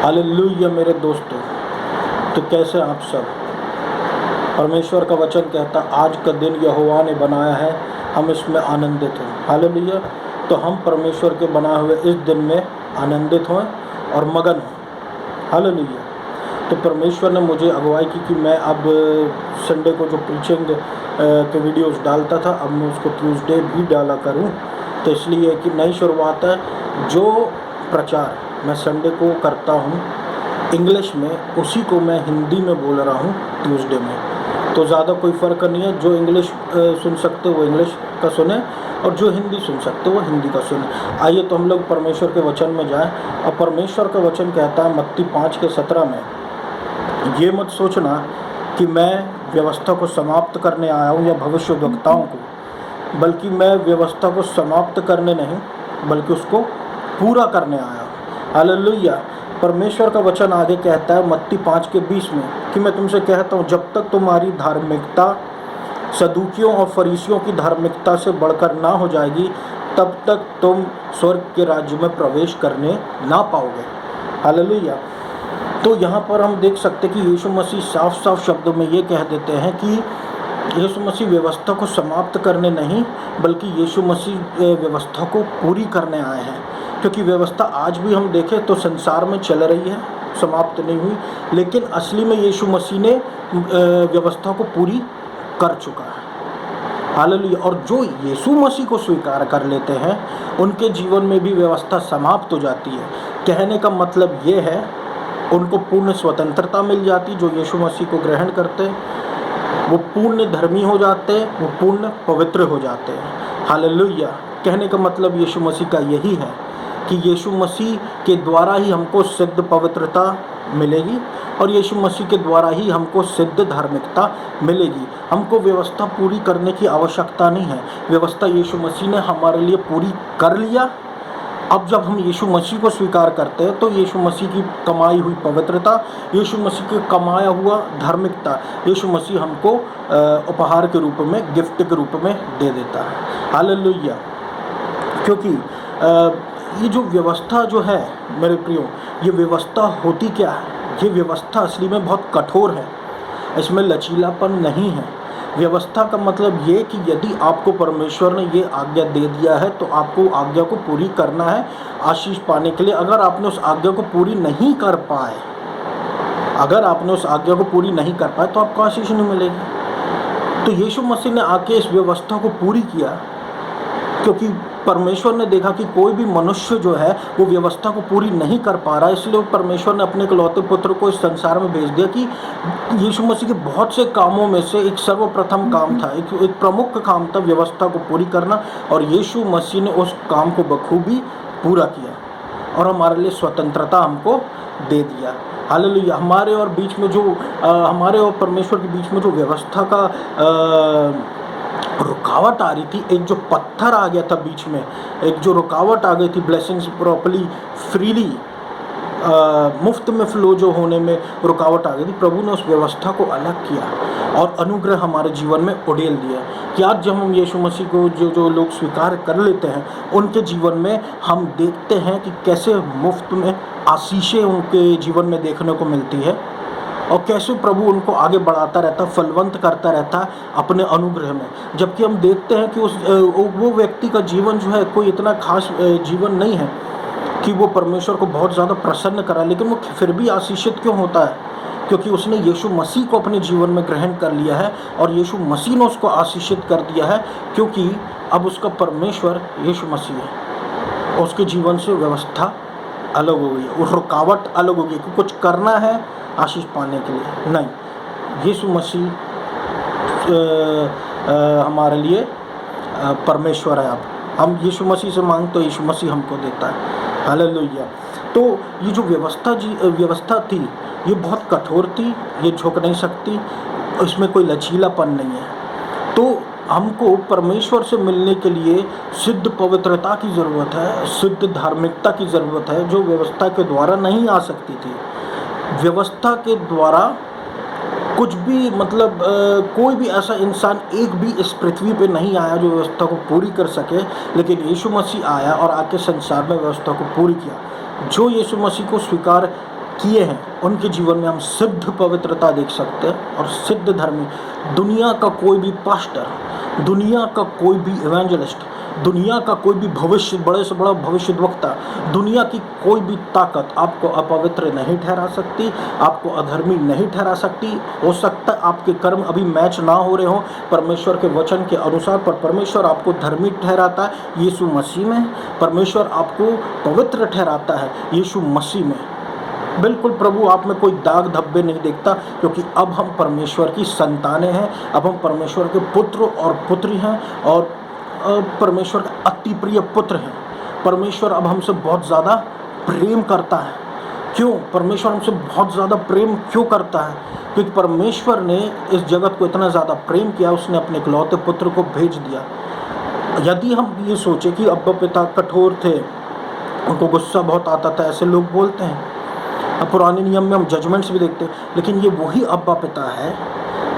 Hallelujah मेरे दोस्तों, तो कैसे हैं आप सब। परमेश्वर का वचन कहता, आज का दिन यहोवा ने बनाया है, हम इसमें आनंदित हैं। हालेलुया। तो हम परमेश्वर के बनाए हुए इस दिन में आनंदित हों और मगन हों। हालेलुया। तो परमेश्वर ने मुझे अगुवाई की कि मैं अब संडे को जो प्रीचिंग के वीडियोस डालता था, अब मैं उसको ट्यूसडे भी डाला करूं। तो इसलिए कि नई शुरुआत है। जो प्रचार मैं संडे को करता हूं इंग्लिश में, उसी को मैं हिंदी में बोल रहा हूं ट्यूसडे में। तो ज़्यादा कोई फ़र्क नहीं है। जो इंग्लिश सुन सकते वो इंग्लिश का सुने, और जो हिंदी सुन सकते वो हिंदी का सुने। आइए तो हम लोग परमेश्वर के वचन में जाएं। और परमेश्वर का वचन कहता है मत्ती 5:17 में, ये मत सोचना कि मैं व्यवस्था को समाप्त करने आया हूँ या भविष्यद्वक्ताओं को, बल्कि मैं व्यवस्था को समाप्त करने नहीं बल्कि उसको पूरा करने आया हूँ। हालेलुया। परमेश्वर का वचन आगे कहता है मत्ती 5:20 में कि मैं तुमसे कहता हूँ, जब तक तुम्हारी धार्मिकता सदूकियों और फरीसियों की धार्मिकता से बढ़कर ना हो जाएगी, तब तक तुम स्वर्ग के राज्य में प्रवेश करने ना पाओगे। हालेलुया। तो यहाँ पर हम देख सकते कि यीशु मसीह साफ साफ शब्दों में ये कह देते हैं कि यीशु मसीह व्यवस्था को समाप्त करने नहीं बल्कि यीशु मसीह व्यवस्था को पूरी करने आए हैं। क्योंकि व्यवस्था आज भी हम देखें तो संसार में चल रही है, समाप्त नहीं हुई, लेकिन असली में यीशु मसीह ने व्यवस्था को पूरी कर चुका है। हालेलुया। और जो यीशु मसीह को स्वीकार कर लेते हैं उनके जीवन में भी व्यवस्था समाप्त हो जाती है। कहने का मतलब ये है, उनको पूर्ण स्वतंत्रता मिल जाती। जो यीशु मसीह को ग्रहण करते वो पूर्ण धर्मी हो जाते, वो पूर्ण पवित्र हो जाते हैं। हालेलुया। कहने का मतलब यीशु मसीह का यही है कि यीशु मसीह के द्वारा ही हमको सिद्ध पवित्रता मिलेगी और यीशु मसीह के द्वारा ही हमको सिद्ध धार्मिकता मिलेगी। हमको व्यवस्था पूरी करने की आवश्यकता नहीं है। व्यवस्था यीशु मसीह ने हमारे लिए पूरी कर लिया। अब जब हम यीशु मसीह को स्वीकार करते हैं तो यीशु मसीह की कमाई हुई पवित्रता, यीशु मसीह के कमाया हुआ धार्मिकता, यीशु मसीह हमको उपहार के रूप में, गिफ्ट के रूप में दे देता है। हालेलुया। क्योंकि ये जो व्यवस्था जो है मेरे प्रियो, ये व्यवस्था होती क्या है? ये व्यवस्था असली में बहुत कठोर है, इसमें लचीलापन नहीं है। व्यवस्था का मतलब ये कि यदि आपको परमेश्वर ने ये आज्ञा दे दिया है तो आपको आज्ञा को पूरी करना है आशीष पाने के लिए। अगर आपने उस आज्ञा को पूरी नहीं कर पाए, तो आपको आशीष नहीं मिलेगी। तो यीशु मसीह ने आके इस व्यवस्था को पूरी किया, क्योंकि परमेश्वर ने देखा कि कोई भी मनुष्य जो है वो व्यवस्था को पूरी नहीं कर पा रहा है। इसलिए परमेश्वर ने अपने इकलौते पुत्र को इस संसार में भेज दिया कि यीशु मसीह के बहुत से कामों में से एक सर्वप्रथम काम था, एक प्रमुख काम था व्यवस्था को पूरी करना, और यीशु मसीह ने उस काम को बखूबी पूरा किया और हमारे लिए स्वतंत्रता हमको दे दिया। हालेलुया। हमारे और परमेश्वर के बीच में जो व्यवस्था का रुकावट आ रही थी, एक जो पत्थर आ गया था बीच में, एक जो रुकावट आ गई थी ब्लेसिंग्स प्रॉपर्ली फ्रीली मुफ्त में फ्लो जो होने में रुकावट आ गई थी, प्रभु ने उस व्यवस्था को अलग किया और अनुग्रह हमारे जीवन में उड़ेल दिया। कि आज जब हम यीशु मसीह को जो लोग स्वीकार कर लेते हैं उनके जीवन में हम देखते हैं कि कैसे मुफ्त में आशीषें उनके जीवन में देखने को मिलती है और कैसे प्रभु उनको आगे बढ़ाता रहता, फलवंत करता रहता अपने अनुग्रह में। जबकि हम देखते हैं कि वो व्यक्ति का जीवन जो है कोई इतना खास जीवन नहीं है कि वो परमेश्वर को बहुत ज़्यादा प्रसन्न करा, लेकिन वो फिर भी आशीषित क्यों होता है? क्योंकि उसने यीशु मसीह को अपने जीवन में ग्रहण कर लिया है और यीशु मसीह ने उसको आशीषित कर दिया है, क्योंकि अब उसका परमेश्वर यीशु मसीह है। उसके जीवन से व्यवस्था अलग हो गई है, वो रुकावट अलग हो गई कि कुछ करना है आशीष पाने के लिए नहीं। यीशु मसीह हमारे लिए परमेश्वर है। अब हम यीशु मसीह से मांगते तो यीशु मसीह हमको देता है। हालेलुया। तो ये जो व्यवस्था थी ये बहुत कठोर थी, ये झुक नहीं सकती, इसमें कोई लचीलापन नहीं है। तो हमको परमेश्वर से मिलने के लिए सिद्ध पवित्रता की ज़रूरत है, सिद्ध धार्मिकता की ज़रूरत है, जो व्यवस्था के द्वारा नहीं आ सकती थी। व्यवस्था के द्वारा कुछ भी कोई भी ऐसा इंसान एक भी इस पृथ्वी पे नहीं आया जो व्यवस्था को पूरी कर सके, लेकिन यीशु मसीह आया और आके संसार में व्यवस्था को पूरी किया। जो यीशु मसीह को स्वीकार किए हैं उनके जीवन में हम सिद्ध पवित्रता देख सकते हैं और सिद्ध धर्मी। दुनिया का कोई भी पास्टर, दुनिया का कोई भी इवेंजलिस्ट, दुनिया का कोई भी भविष्य, बड़े से बड़ा भविष्यद्वक्ता, दुनिया की कोई भी ताकत आपको अपवित्र नहीं ठहरा सकती, आपको अधर्मी नहीं ठहरा सकती। हो सकता है आपके कर्म अभी मैच ना हो रहे हो परमेश्वर के वचन के अनुसार, पर परमेश्वर आपको धर्मी ठहराता है यीशु मसीह में। परमेश्वर आपको पवित्र ठहराता है यीशु मसीह में। बिल्कुल प्रभु आप में कोई दाग धब्बे नहीं देखता, क्योंकि अब हम परमेश्वर की संतानें हैं, अब हम परमेश्वर के पुत्र और पुत्री हैं और परमेश्वर का अति प्रिय पुत्र हैं। परमेश्वर अब हमसे बहुत ज़्यादा प्रेम करता है। क्यों परमेश्वर हमसे बहुत ज़्यादा प्रेम क्यों करता है? क्योंकि परमेश्वर ने इस जगत को इतना ज़्यादा प्रेम किया, उसने अपने इकलौते पुत्र को भेज दिया। यदि हम ये सोचें कि अब्बा पिता कठोर थे, उनको गुस्सा बहुत आता था, ऐसे लोग बोलते हैं, पुराने नियम में हम जजमेंट्स भी देखते हैं, लेकिन ये वही अब्बा पिता है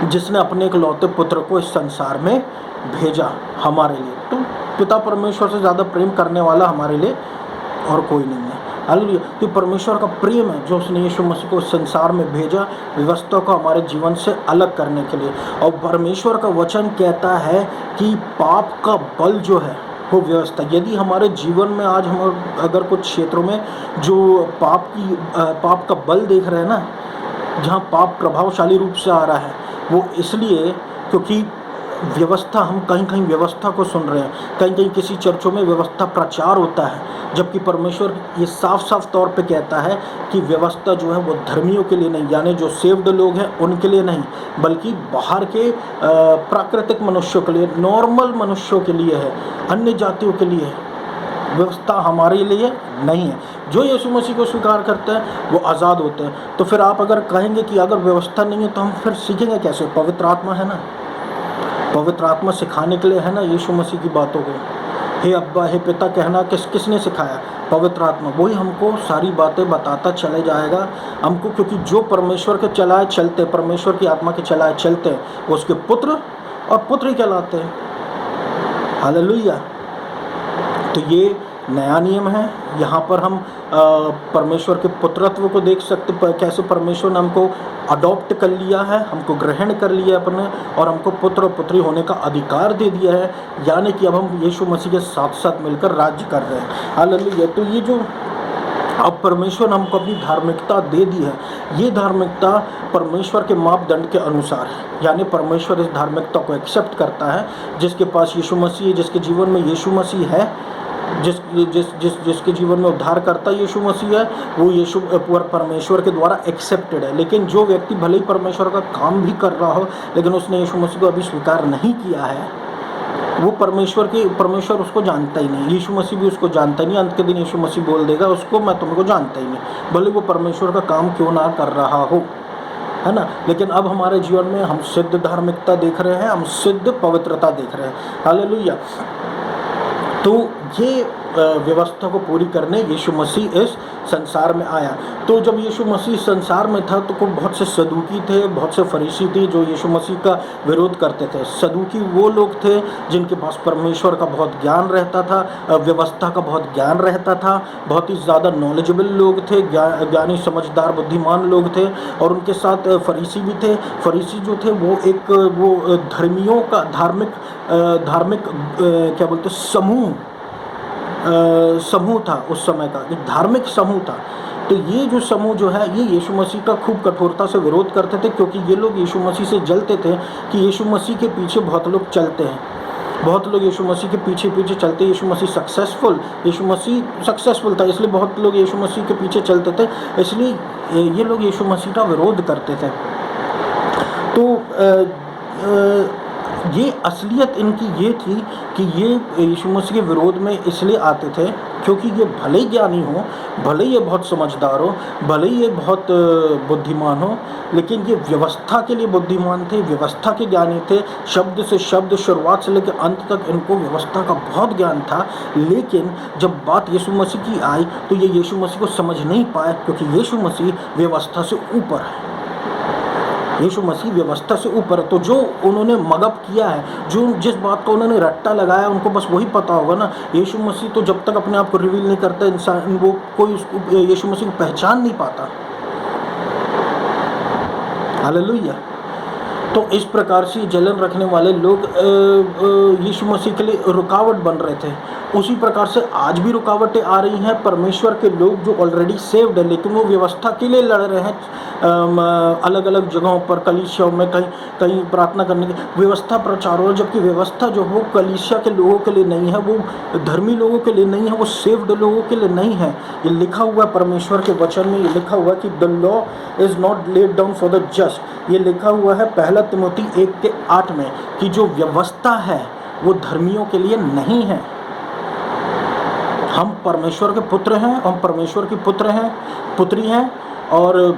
जिसने अपने इकलौते पुत्र को इस संसार में भेजा हमारे लिए। तो पिता परमेश्वर से ज़्यादा प्रेम करने वाला हमारे लिए और कोई नहीं है। हालेलुया। तो परमेश्वर का प्रेम है जो उसने यीशु मसीह को संसार में भेजा व्यवस्था को हमारे जीवन से अलग करने के लिए। और परमेश्वर का वचन कहता है कि पाप का बल जो है वो व्यवस्था। यदि हमारे जीवन में आज हम अगर कुछ क्षेत्रों में जो पाप का बल देख रहे हैं ना, जहाँ पाप प्रभावशाली रूप से आ रहा है, वो इसलिए क्योंकि व्यवस्था, हम कहीं कहीं व्यवस्था को सुन रहे हैं, कहीं कहीं किसी चर्चों में व्यवस्था प्रचार होता है, जबकि परमेश्वर ये साफ साफ तौर पे कहता है कि व्यवस्था जो है वो धर्मियों के लिए नहीं, यानी जो सेव्ड लोग हैं उनके लिए नहीं, बल्कि बाहर के प्राकृतिक मनुष्यों के लिए, नॉर्मल मनुष्यों के लिए है, अन्य जातियों के लिए है। व्यवस्था हमारे लिए नहीं है। जो यीशु मसीह को स्वीकार करते हैं वो आज़ाद होते हैं। तो फिर आप अगर कहेंगे कि अगर व्यवस्था नहीं है तो हम फिर सीखेंगे कैसे? पवित्र आत्मा है ना, पवित्र आत्मा सिखाने के लिए है ना यीशु मसीह की बातों को। हे अब्बा, हे पिता कहना किसने सिखाया? पवित्र आत्मा। वही हमको सारी बातें बताता चले जाएगा हमको, क्योंकि जो परमेश्वर के चलाए चलते, परमेश्वर की आत्मा के चलाए चलते हैं, वो उसके पुत्र और पुत्री कहलाते हैं। हालेलुया। तो ये नया नियम है। यहाँ पर हम परमेश्वर के पुत्रत्व को देख सकते, कैसे परमेश्वर ने हमको अडॉप्ट कर लिया है, हमको ग्रहण कर लिया अपने, और हमको पुत्र और पुत्री होने का अधिकार दे दिया है, यानी कि अब हम यीशु मसीह के साथ साथ मिलकर राज्य कर रहे हैं। हालेलुया। तो ये जो अब परमेश्वर ने हमको अपनी धार्मिकता दे दी है, ये धार्मिकता परमेश्वर के मापदंड के अनुसार है, यानी परमेश्वर इस धार्मिकता को एक्सेप्ट करता है। जिसके पास यीशु मसीह है, जिसके जीवन में यीशु मसीह है, जिसके जीवन में उद्धार करता यीशु मसीह है, वो यीशु परमेश्वर के द्वारा एक्सेप्टेड है। लेकिन जो व्यक्ति भले ही परमेश्वर का काम भी कर रहा हो, लेकिन उसने यीशु मसीह को अभी स्वीकार नहीं किया है, वो परमेश्वर उसको जानता ही नहीं, यीशु मसीह भी उसको जानता ही नहीं। अंत के दिन यीशु मसीह बोल देगा उसको, मैं तुमको जानता ही नहीं, भले वो परमेश्वर का काम क्यों ना कर रहा हो, है ना। लेकिन अब हमारे जीवन में हम सिद्ध धार्मिकता देख रहे हैं, हम सिद्ध पवित्रता देख रहे हैं। हालेलुया। तो ये व्यवस्था को पूरी करने यीशु मसीह इस संसार में आया। तो जब यीशु मसीह संसार में था तो बहुत से सदूकी थे, बहुत से फरीसी थे जो यीशु मसीह का विरोध करते थे। सदूकी वो लोग थे जिनके पास परमेश्वर का बहुत ज्ञान रहता था, व्यवस्था का बहुत ज्ञान रहता था, बहुत ही ज़्यादा नॉलेजेबल लोग थे, ज्ञानी समझदार बुद्धिमान लोग थे। और उनके साथ फरीसी भी थे। फरीसी जो थे वो धर्मियों का धार्मिक क्या बोलते समूह था उस समय का, एक धार्मिक समूह था। तो ये जो समूह जो है ये यीशु मसीह का खूब कठोरता से विरोध करते थे, क्योंकि ये लोग यीशु मसीह से जलते थे कि यीशु मसीह के पीछे बहुत लोग चलते हैं, बहुत लोग यीशु मसीह के पीछे चलते। यीशु मसीह सक्सेसफुल था, इसलिए बहुत लोग यीशु मसीह के पीछे चलते थे, इसलिए ये लोग यीशु मसीह का विरोध करते थे। तो ये असलियत इनकी ये थी कि ये यीशु मसीह के विरोध में इसलिए आते थे क्योंकि ये भले ही ज्ञानी हो, भले ही ये बहुत समझदार हो, भले ही ये बहुत बुद्धिमान हो, लेकिन ये व्यवस्था के लिए बुद्धिमान थे, व्यवस्था के ज्ञानी थे। शब्द से शब्द, शुरुआत से लेकर अंत तक इनको व्यवस्था का बहुत ज्ञान था। लेकिन जब बात यीशु मसीह की आई तो ये यीशु मसीह को समझ नहीं पाए, क्योंकि यीशु मसीह व्यवस्था से ऊपर है। यीशु मसीह व्यवस्था से ऊपर। तो जो उन्होंने मगअप किया है, जो जिस बात का उन्होंने रट्टा लगाया, उनको बस वही पता होगा ना। यीशु मसीह तो जब तक अपने आप को रिवील नहीं करता, इंसान वो कोई यीशु मसीह को पहचान नहीं पाता। हालेलुया। तो इस प्रकार से जलन रखने वाले लोग यीशु मसीह के लिए रुकावट बन रहे थे। उसी प्रकार से आज भी रुकावटें आ रही हैं। परमेश्वर के लोग जो ऑलरेडी सेव्ड है, लेकिन वो व्यवस्था के लिए लड़ रहे हैं अलग अलग जगहों पर, कलीसियाओं में, कहीं कहीं प्रार्थना करने की व्यवस्था प्रचार हो, जबकि व्यवस्था जो वो कलीसिया के लोगों के लिए नहीं है, वो धर्मी लोगों के लिए नहीं है, वो सेव्ड लोगों के लिए नहीं है। ये लिखा हुआ है परमेश्वर के वचन में, ये लिखा हुआ है कि the law is not laid down for the just. ये लिखा हुआ है 1 तिमोथी 1:8 में कि जो व्यवस्था है वो धर्मियों के लिए नहीं है। हम परमेश्वर के पुत्र हैं, हम परमेश्वर की पुत्र हैं, पुत्री हैं। और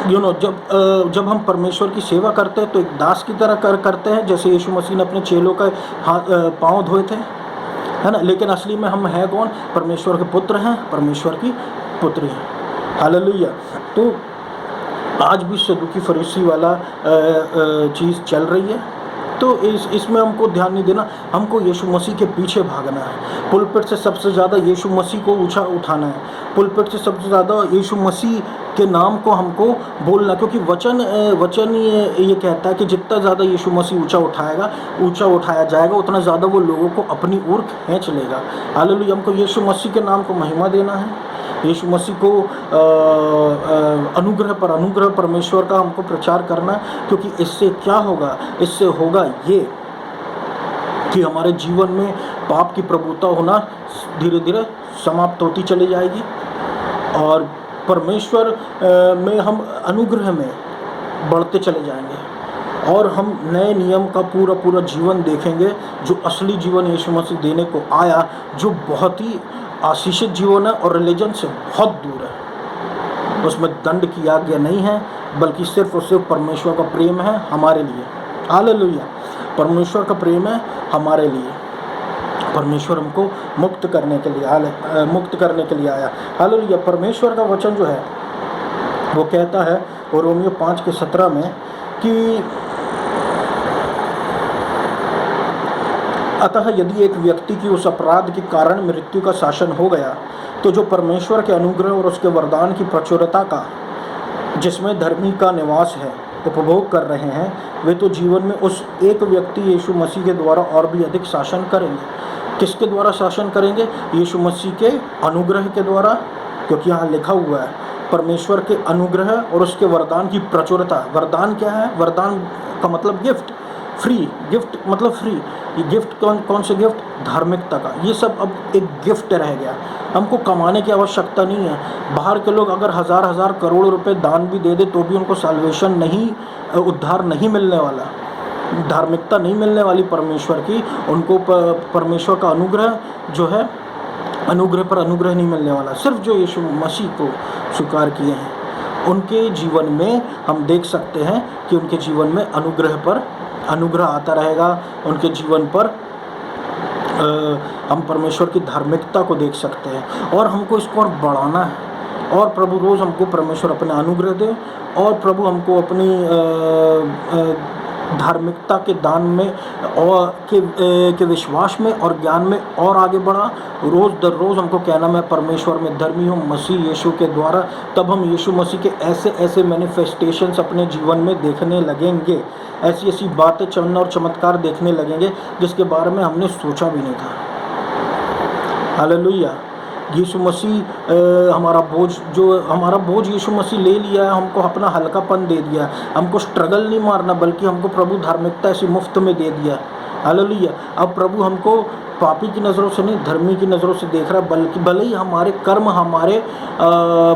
जब हम परमेश्वर की सेवा करते हैं तो एक दास की तरह करते हैं, जैसे यीशु मसीह ने अपने चेलों का पाँव धोए थे, है ना। लेकिन असली में हम हैं कौन? परमेश्वर के पुत्र हैं, परमेश्वर की पुत्री हैं। हालेलुया। तो आज भी सदूकी फरीसी वाला चीज़ चल रही है। तो इसमें हमको ध्यान नहीं देना, हमको यीशु मसीह के पीछे भागना है। पुलपिट से सबसे ज़्यादा यीशु मसीह को ऊंचा उठाना है। पुलपिट से सबसे ज़्यादा यीशु मसीह के नाम को हमको बोलना, क्योंकि वचन ये कहता है कि जितना ज़्यादा यीशु मसीह ऊंचा उठाया जाएगा, उतना ज़्यादा वो लोगों को अपनी ओर खींच लेगा। हालेलुया। हमको यीशु मसीह के नाम को महिमा देना है, यीशु मसीह को अनुग्रह पर अनुग्रह परमेश्वर का हमको प्रचार करना, क्योंकि इससे क्या होगा? इससे होगा ये कि हमारे जीवन में पाप की प्रभुता होना धीरे धीरे समाप्त होती चली जाएगी, और परमेश्वर में हम अनुग्रह में बढ़ते चले जाएंगे, और हम नए नियम का पूरा जीवन देखेंगे, जो असली जीवन यीशु मसीह देने को आया, जो बहुत ही आशीषित जीवन है और रिलीजन से बहुत दूर है। उसमें दंड की आज्ञा नहीं है, बल्कि सिर्फ और सिर्फ परमेश्वर का प्रेम है हमारे लिए। हालेलुया। परमेश्वर का प्रेम है हमारे लिए। परमेश्वर हमको मुक्त करने के लिए आया। हालेलुया। परमेश्वर का वचन जो है वो कहता है, और रोमियो 5:17 में कि अतः यदि एक व्यक्ति की उस अपराध के कारण मृत्यु का शासन हो गया, तो जो परमेश्वर के अनुग्रह और उसके वरदान की प्रचुरता का, जिसमें धर्मी का निवास है, उपभोग कर रहे हैं, वे तो जीवन में उस एक व्यक्ति यीशु मसीह के द्वारा और भी अधिक शासन करेंगे। किसके द्वारा शासन करेंगे? यीशु मसीह के अनुग्रह के द्वारा, क्योंकि यहाँ लिखा हुआ है परमेश्वर के अनुग्रह और उसके वरदान की प्रचुरता। वरदान क्या है? वरदान का मतलब गिफ्ट, फ्री गिफ्ट मतलब फ्री। ये गिफ्ट कौन से गिफ्ट? धार्मिकता का। ये सब अब एक गिफ्ट रह गया, हमको कमाने की आवश्यकता नहीं है। बाहर के लोग अगर हजार करोड़ रुपए दान भी दे दे तो भी उनको साल्वेशन नहीं, उद्धार नहीं मिलने वाला, धार्मिकता नहीं मिलने वाली परमेश्वर की। उनको परमेश्वर का अनुग्रह जो है, अनुग्रह पर अनुग्रह नहीं मिलने वाला। सिर्फ जो यीशु मसीह को स्वीकार किए हैं उनके जीवन में हम देख सकते हैं कि उनके जीवन में अनुग्रह पर अनुग्रह आता रहेगा। उनके जीवन पर हम परमेश्वर की धार्मिकता को देख सकते हैं, और हमको इसको और बढ़ाना है। और प्रभु रोज़ हमको परमेश्वर अपने अनुग्रह दे, और प्रभु हमको अपनी धार्मिकता के दान में और के विश्वास में और ज्ञान में और आगे बढ़ा। रोज़ दर रोज़ हमको कहना मैं परमेश्वर में धर्मी हूँ मसीह यीशु के द्वारा। तब हम यीशु मसीह के ऐसे मैनिफेस्टेशंस अपने जीवन में देखने लगेंगे, ऐसी बातें, चिन्ह और चमत्कार देखने लगेंगे जिसके बारे में हमने सोचा भी नहीं था। हालेलुया। यीशु मसीह हमारा बोझ यीशु मसीह ले लिया है, हमको अपना हल्कापन दे दिया, हमको स्ट्रगल नहीं मारना, बल्कि हमको प्रभु धार्मिकता ऐसी मुफ्त में दे दिया। हालेलुया। अब प्रभु हमको पापी की नज़रों से नहीं, धर्मी की नज़रों से देख रहा है, बल्कि भले ही हमारे कर्म हमारे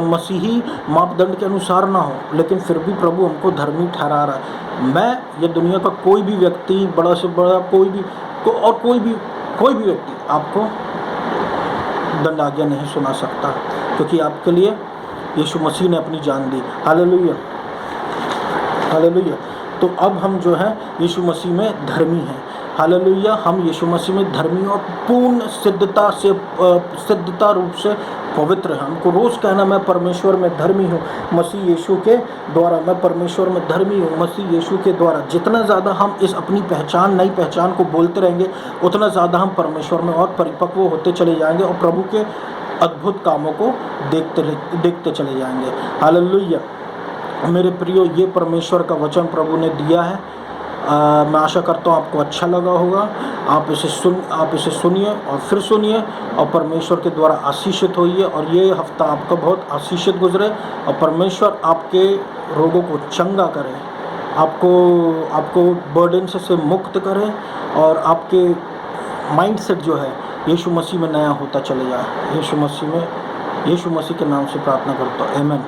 मसीही मापदंड के अनुसार ना हो, लेकिन फिर भी प्रभु हमको धर्मी ठहरा रहा है। मैं ये दुनिया का कोई भी व्यक्ति, बड़ा से बड़ा कोई भी व्यक्ति आपको दंड आज्ञा नहीं सुना सकता, क्योंकि आपके लिए यीशु मसीह ने अपनी जान दी। हालेलुया। हालेलुया। तो अब हम जो है यीशु मसीह में धर्मी हैं। हालेलुया। हम यीशु मसीह में धर्मी और पूर्ण सिद्धता रूप से पवित्र हैं। हमको रोज़ कहना मैं परमेश्वर में धर्मी हूँ मसीह यीशु के द्वारा, मैं परमेश्वर में धर्मी हूँ मसीह यीशु के द्वारा। जितना ज़्यादा हम इस अपनी नई पहचान को बोलते रहेंगे, उतना ज़्यादा हम परमेश्वर में और परिपक्व होते चले जाएंगे और प्रभु के अद्भुत कामों को देखते चले जाएंगे। हालेलुया। मेरे प्रियो, ये परमेश्वर का वचन प्रभु ने दिया है। मैं आशा करता हूँ आपको अच्छा लगा होगा। आप इसे सुनिए और फिर सुनिए और परमेश्वर के द्वारा आशीषित होइए, और ये हफ्ता आपका बहुत आशीषित गुजरे और परमेश्वर आपके रोगों को चंगा करे, आपको बर्डन से मुक्त करे, और आपके माइंडसेट जो है यीशु मसीह में नया होता चले जाए। यीशु मसीह के नाम से प्रार्थना करता हूँ, आमीन।